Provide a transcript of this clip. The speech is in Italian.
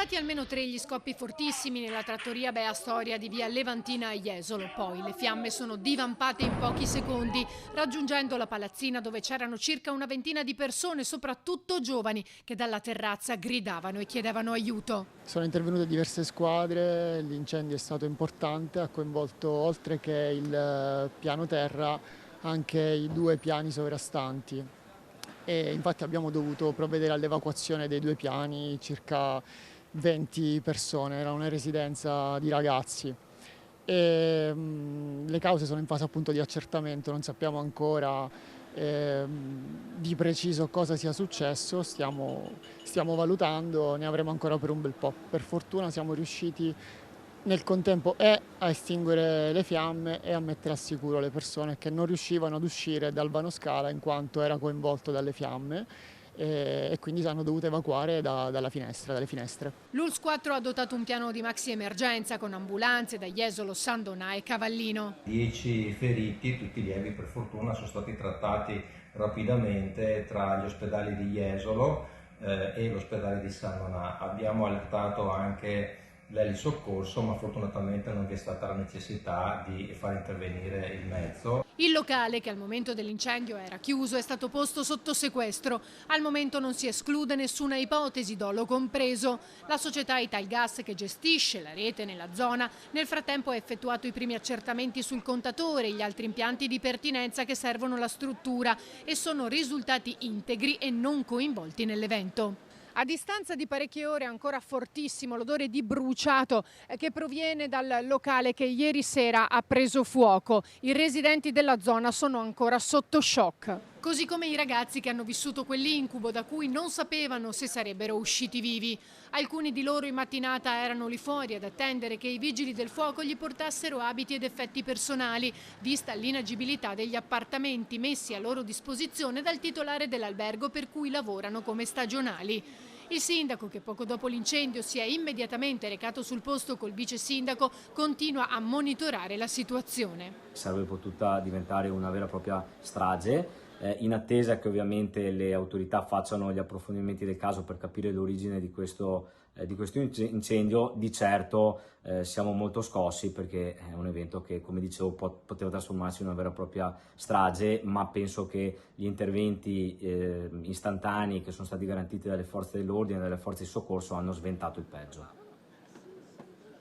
stati almeno 3 gli scoppi fortissimi nella trattoria Bea Storia di via Levantina a Jesolo. Poi le fiamme sono divampate in pochi secondi, raggiungendo la palazzina dove c'erano circa una ventina di persone, soprattutto giovani, che dalla terrazza gridavano e chiedevano aiuto. Sono intervenute diverse squadre, l'incendio è stato importante, ha coinvolto oltre che il piano terra anche i 2 piani sovrastanti. E infatti abbiamo dovuto provvedere all'evacuazione dei 2 piani, circa 20 persone, era una residenza di ragazzi. Le cause sono in fase appunto di accertamento, non sappiamo ancora di preciso cosa sia successo, stiamo valutando, ne avremo ancora per un bel po'. Per fortuna siamo riusciti nel contempo a estinguere le fiamme e a mettere al sicuro le persone che non riuscivano ad uscire dal vano scala in quanto era coinvolto dalle fiamme e quindi hanno dovuto evacuare dalle finestre. L'ULSS 4 ha adottato un piano di maxi emergenza con ambulanze da Jesolo, San Donà e Cavallino. 10 feriti, tutti lievi per fortuna, sono stati trattati rapidamente tra gli ospedali di Jesolo e l'ospedale di San Donà. Abbiamo allertato anche l'elisoccorso, ma fortunatamente non vi è stata la necessità di far intervenire il mezzo. Il locale, che al momento dell'incendio era chiuso, è stato posto sotto sequestro. Al momento non si esclude nessuna ipotesi, dolo compreso. La società Italgas, che gestisce la rete nella zona, nel frattempo ha effettuato i primi accertamenti sul contatore e gli altri impianti di pertinenza che servono la struttura e sono risultati integri e non coinvolti nell'evento. A distanza di parecchie ore è ancora fortissimo l'odore di bruciato che proviene dal locale che ieri sera ha preso fuoco. I residenti della zona sono ancora sotto shock. Così come i ragazzi che hanno vissuto quell'incubo da cui non sapevano se sarebbero usciti vivi. Alcuni di loro in mattinata erano lì fuori ad attendere che i vigili del fuoco gli portassero abiti ed effetti personali, vista l'inagibilità degli appartamenti messi a loro disposizione dal titolare dell'albergo per cui lavorano come stagionali. Il sindaco, che poco dopo l'incendio si è immediatamente recato sul posto col vice sindaco, continua a monitorare la situazione. Sarebbe potuta diventare una vera e propria strage, in attesa che ovviamente le autorità facciano gli approfondimenti del caso per capire l'origine di questo incendio. Di certo siamo molto scossi perché è un evento che, come dicevo, poteva trasformarsi in una vera e propria strage, ma penso che gli interventi istantanei che sono stati garantiti dalle forze dell'ordine e dalle forze di soccorso hanno sventato il peggio.